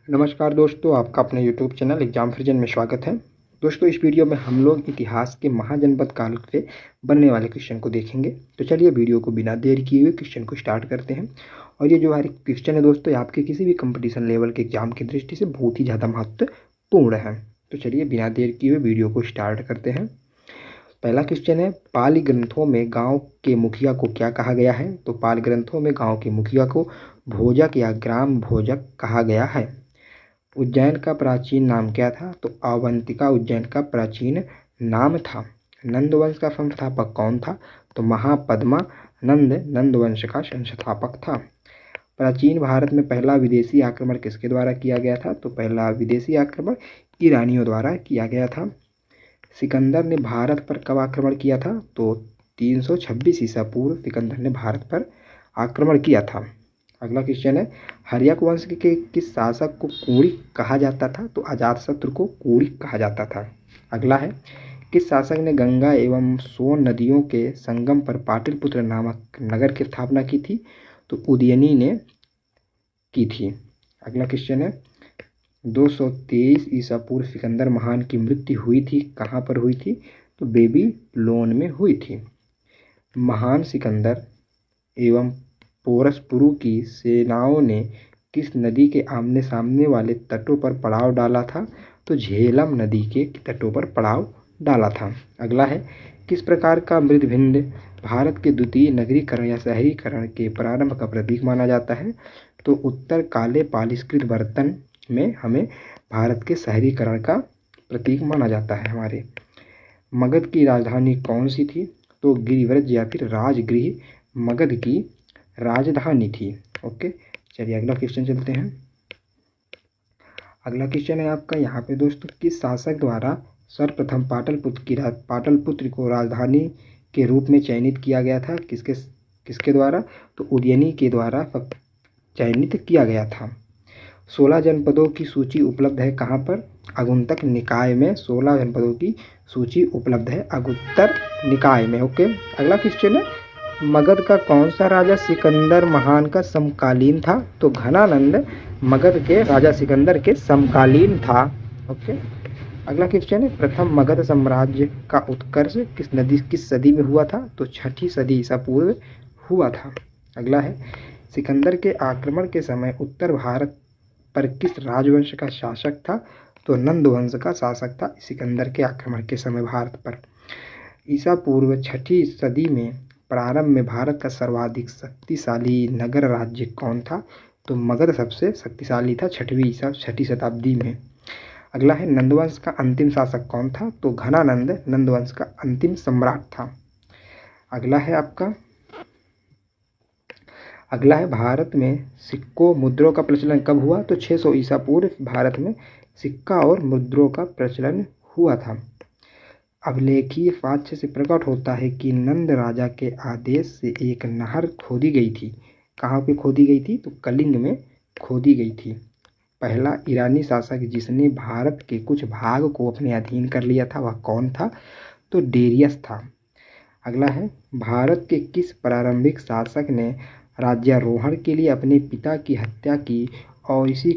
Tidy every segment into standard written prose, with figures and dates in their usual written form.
नमस्कार दोस्तों, आपका अपने YouTube चैनल एग्जाम फ्रिजन में स्वागत है। दोस्तों, इस वीडियो में हम लोग इतिहास के महाजनपद काल से बनने वाले क्वेश्चन को देखेंगे। तो चलिए वीडियो को बिना देर किए हुए क्वेश्चन को स्टार्ट करते हैं। और ये जो हमारे क्वेश्चन है दोस्तों, ये आपके किसी भी कंपटीशन लेवल के एग्जाम की दृष्टि से बहुत ही ज़्यादा महत्वपूर्ण है। तो चलिए बिना देर किए हुए वीडियो को स्टार्ट करते हैं। पहला क्वेश्चन है, पाली ग्रंथों में गांव के मुखिया को क्या कहा गया है? तो पाल ग्रंथों में गांव के मुखिया को भोजक या ग्राम भोजक कहा गया है। उज्जैन का प्राचीन नाम क्या था? तो अवंतिका उज्जैन का प्राचीन नाम था। नंदवंश का संस्थापक कौन था? तो महापद्मा नंद नंदवंश का संस्थापक था। प्राचीन भारत में पहला विदेशी आक्रमण किसके द्वारा किया गया था? तो पहला विदेशी आक्रमण ईरानियों द्वारा किया गया था। सिकंदर ने भारत पर कब आक्रमण किया था? तो 326 ईसा पूर्व सिकंदर ने भारत पर आक्रमण किया था। अगला क्वेश्चन है, हर्यक वंश के किस शासक को कूणिक कहा जाता था? तो अजातशत्रु को कूणिक कहा जाता था। अगला है, किस शासक ने गंगा एवं सोन नदियों के संगम पर पाटलिपुत्र नामक नगर की स्थापना की थी? तो उदयनी ने की थी। अगला क्वेश्चन है, 223 ईसा पूर्व सिकंदर महान की मृत्यु हुई थी, कहाँ पर हुई थी? तो बेबीलोन में हुई थी। महान सिकंदर एवं पोरसपुरु की सेनाओं ने किस नदी के आमने सामने वाले तटों पर पड़ाव डाला था? तो झेलम नदी के तटों पर पड़ाव डाला था। अगला है, किस प्रकार का मृदभिंड भारत के द्वितीय नगरीकरण या शहरीकरण के प्रारंभ का प्रतीक माना जाता है? तो उत्तर काले पालिशकृत बर्तन में हमें भारत के शहरीकरण का प्रतीक माना जाता है। हमारे मगध की राजधानी कौन सी थी? तो गिरिव्रज या फिर राजगृह मगध की राजधानी थी। ओके, चलिए अगला क्वेश्चन चलते हैं। अगला क्वेश्चन है आपका यहाँ पे दोस्तों, किस शासक द्वारा सर्वप्रथम पाटलिपुत्र को राजधानी के रूप में चयनित किया गया था? किसके द्वारा? तो उदयनी के द्वारा चयनित किया गया था। 16 जनपदों की सूची उपलब्ध है कहाँ पर? अगुंतक निकाय में 16 जनपदों की सूची उपलब्ध है अगुत्तर निकाय में। ओके, अगला क्वेश्चन है, मगध का कौन सा राजा सिकंदर महान का समकालीन था? तो घनानंद मगध के राजा सिकंदर के समकालीन था। ओके, अगला क्वेश्चन है, प्रथम मगध साम्राज्य का उत्कर्ष किस सदी में हुआ था? तो 6ठी सदी ईसा पूर्व हुआ था। अगला है, सिकंदर के आक्रमण के समय उत्तर भारत पर किस राजवंश का शासक था? तो नंद वंश का शासक था सिकंदर के आक्रमण के समय भारत पर। ईसा पूर्व 6ठी सदी में प्रारंभ में भारत का सर्वाधिक शक्तिशाली नगर राज्य कौन था? तो मगध सबसे शक्तिशाली था 6ठी शताब्दी में। अगला है, नंदवंश का अंतिम शासक कौन था? तो घनानंद नंदवंश का अंतिम सम्राट था। अगला है, भारत में सिक्कों मुद्रों का प्रचलन कब हुआ? तो 600 ईसा पूर्व भारत में सिक्का और मुद्रों का प्रचलन हुआ था। अभिलेखीय साक्ष्य से प्रकट होता है कि नंद राजा के आदेश से एक नहर खोदी गई थी। कहाँ पे खोदी गई थी? तो कलिंग में खोदी गई थी। पहला ईरानी शासक जिसने भारत के कुछ भाग को अपने अधीन कर लिया था वह कौन था? तो डेरियस था। अगला है, भारत के किस प्रारंभिक शासक ने राज्यारोहण के लिए अपने पिता की हत्या की और इसी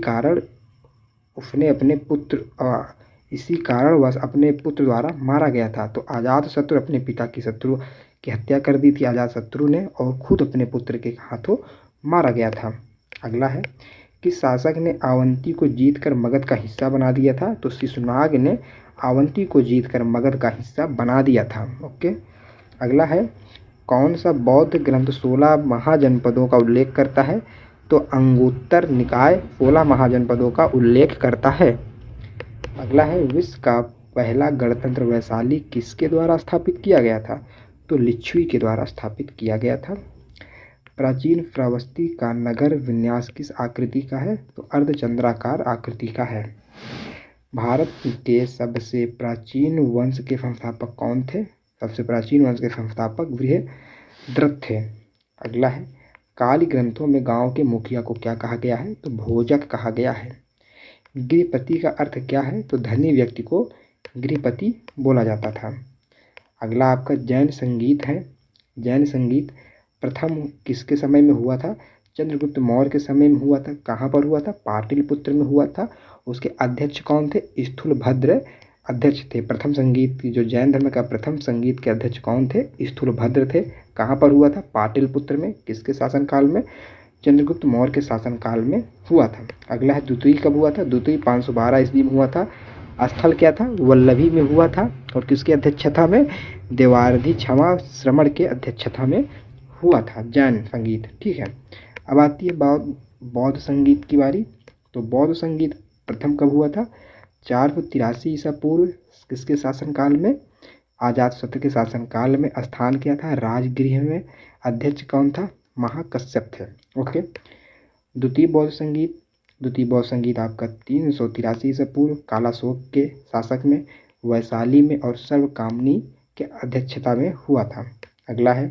कारणवश अपने पुत्र द्वारा मारा गया था? तो अजातशत्रु अपने पिता की शत्रु की हत्या कर दी थी अजातशत्रु ने, और खुद अपने पुत्र के हाथों मारा गया था। अगला है, किस शासक ने अवंती को जीतकर मगध का हिस्सा बना दिया था? तो शिशुनाग ने अवंती को जीतकर मगध का हिस्सा बना दिया था। ओके, अगला है, कौन सा बौद्ध ग्रंथ 16 महाजनपदों का उल्लेख करता है? तो अंगुत्तर निकाय 16 महाजनपदों का उल्लेख करता है। अगला है, विश्व का पहला गणतंत्र वैशाली किसके द्वारा स्थापित किया गया था? तो लिच्छवी के द्वारा स्थापित किया गया था। प्राचीन श्रावस्ती का नगर विन्यास किस आकृति का है? तो अर्धचंद्राकार आकृति का है। भारत के सबसे प्राचीन वंश के संस्थापक कौन थे? सबसे प्राचीन वंश के संस्थापक बृहद्रथ थे। अगला है, काली ग्रंथों में गांव के मुखिया को क्या कहा गया है? तो भोजक कहा गया है। गृहपति का अर्थ क्या है? तो धनी व्यक्ति को गृहपति बोला जाता था। अगला आपका जैन संगीत है। जैन संगीत प्रथम किसके समय में हुआ था? चंद्रगुप्त मौर्य के समय में हुआ था। कहाँ पर हुआ था? पाटलिपुत्र में हुआ था। उसके अध्यक्ष कौन थे? स्थूलभद्र अध्यक्ष थे। प्रथम संगीत की जो जैन धर्म का प्रथम संगीत के अध्यक्ष कौन थे? स्थूलभद्र थे। कहाँ पर हुआ था? पाटलिपुत्र में। किसके शासनकाल में? चंद्रगुप्त मौर्य के शासनकाल में हुआ था। अगला है द्वितीय कब हुआ था? द्वितीय 512 ईस्वी में हुआ था। स्थल क्या था? वल्लभी में हुआ था। और किसकी अध्यक्षता में? देवारधी क्षमा श्रमण के अध्यक्षता में हुआ था जैन संगीत। ठीक है, अब आती है बौद्ध संगीत की बारी। तो बौद्ध संगीत प्रथम कब हुआ था? 483 ईसा पूर्व। किसके शासनकाल में? अजातशत्रु के शासनकाल में। स्थान क्या था? राजगृह में। अध्यक्ष कौन था? महाकश्यप थे। ओके, द्वितीय बौद्ध संगीत आपका 383 ईसा पूर्व कालाशोक के शासक में, वैशाली में और सर्वकामनी के अध्यक्षता में हुआ था। अगला है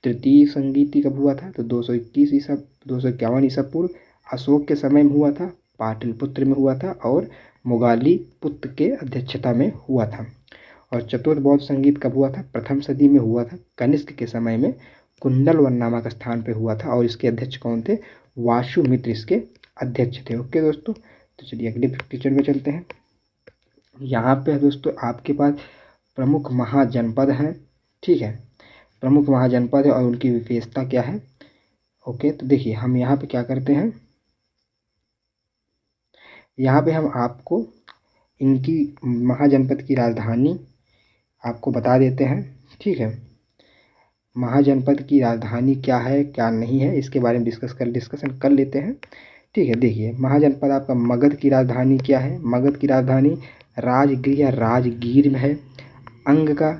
तृतीय संगीति कब हुआ था? तो 251 ईसा पूर्व अशोक के समय में हुआ था। पाटलिपुत्र में हुआ था और मुगाली पुत्र के अध्यक्षता में हुआ था। और चतुर्थ बौद्ध संगीत कब हुआ था? प्रथम सदी में हुआ था। कनिष्क के समय में कुंडलवन नामक स्थान पे हुआ था और इसके अध्यक्ष कौन थे? वासुमित्र इसके अध्यक्ष थे। ओके दोस्तों, तो चलिए अगले क्वेश्चन में चलते हैं। यहाँ पे दोस्तों आपके पास प्रमुख महाजनपद हैं। ठीक है, प्रमुख महाजनपद है और उनकी विशेषता क्या है। ओके, तो देखिए हम यहाँ पे क्या करते हैं, यहाँ पे हम आपको इनकी महाजनपद की राजधानी आपको बता देते हैं। ठीक है, महाजनपद की राजधानी क्या है क्या नहीं है इसके बारे में डिस्कशन कर लेते हैं। ठीक है, देखिए महाजनपद आपका मगध की राजधानी क्या है? मगध की राजधानी राजगीर या राजगीर में है। अंग का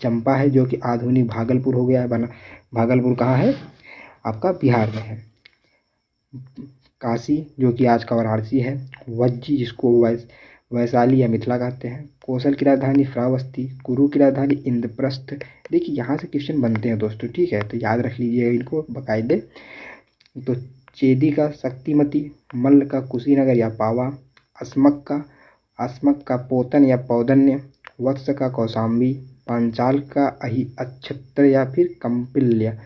चंपा है जो कि आधुनिक भागलपुर हो गया है बना। भागलपुर कहाँ है? आपका बिहार में है। काशी जो कि आज का वाराणसी है। वज्जी जिसको वैशाली या मिथिला कहते हैं। कौशल की राजधानी श्रावस्ती। कुरु की राजधानी इंद्रप्रस्थ। देखिए यहाँ से क्वेश्चन बनते हैं दोस्तों। ठीक है, तो याद रख लीजिए इनको बाकायदे। तो चेदी का शक्तिमती, मल्ल का कुशीनगर या पावा, अस्मक का पोतन या पौधन्य, वत्स का कौशाम्बी, पांचाल का अक्षत्र या फिर कंपिल्य।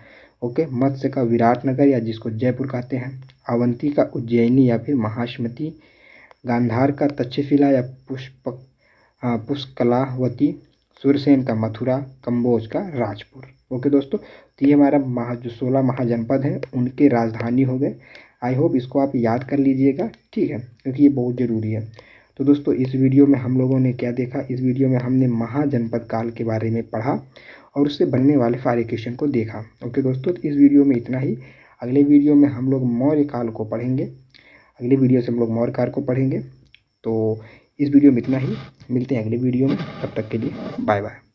ओके, मत्स्य का विराटनगर या जिसको जयपुर कहते हैं, अवंती का उज्जैनी या फिर महाश्मती, गांधार का तक्षशिला या पुष्कलावती, सुरसेन का मथुरा, कंबोज का राजपुर। ओके दोस्तों, तो ये हमारा जो 16 महाजनपद हैं उनके राजधानी हो गए। आई होप इसको आप याद कर लीजिएगा। ठीक है, क्योंकि ये बहुत ज़रूरी है। तो दोस्तों इस वीडियो में हम लोगों ने क्या देखा? इस वीडियो में हमने महाजनपद काल के बारे में पढ़ा और उससे बनने वाले सारे क्वेश्चन को देखा। ओके दोस्तों, तो इस वीडियो में इतना ही। अगले वीडियो में हम लोग मौर्य काल को पढ़ेंगे। अगले वीडियो से हम लोग मौर्य काल को पढ़ेंगे। तो इस वीडियो में इतना ही, मिलते हैं अगले वीडियो में, तब तक के लिए बाय बाय।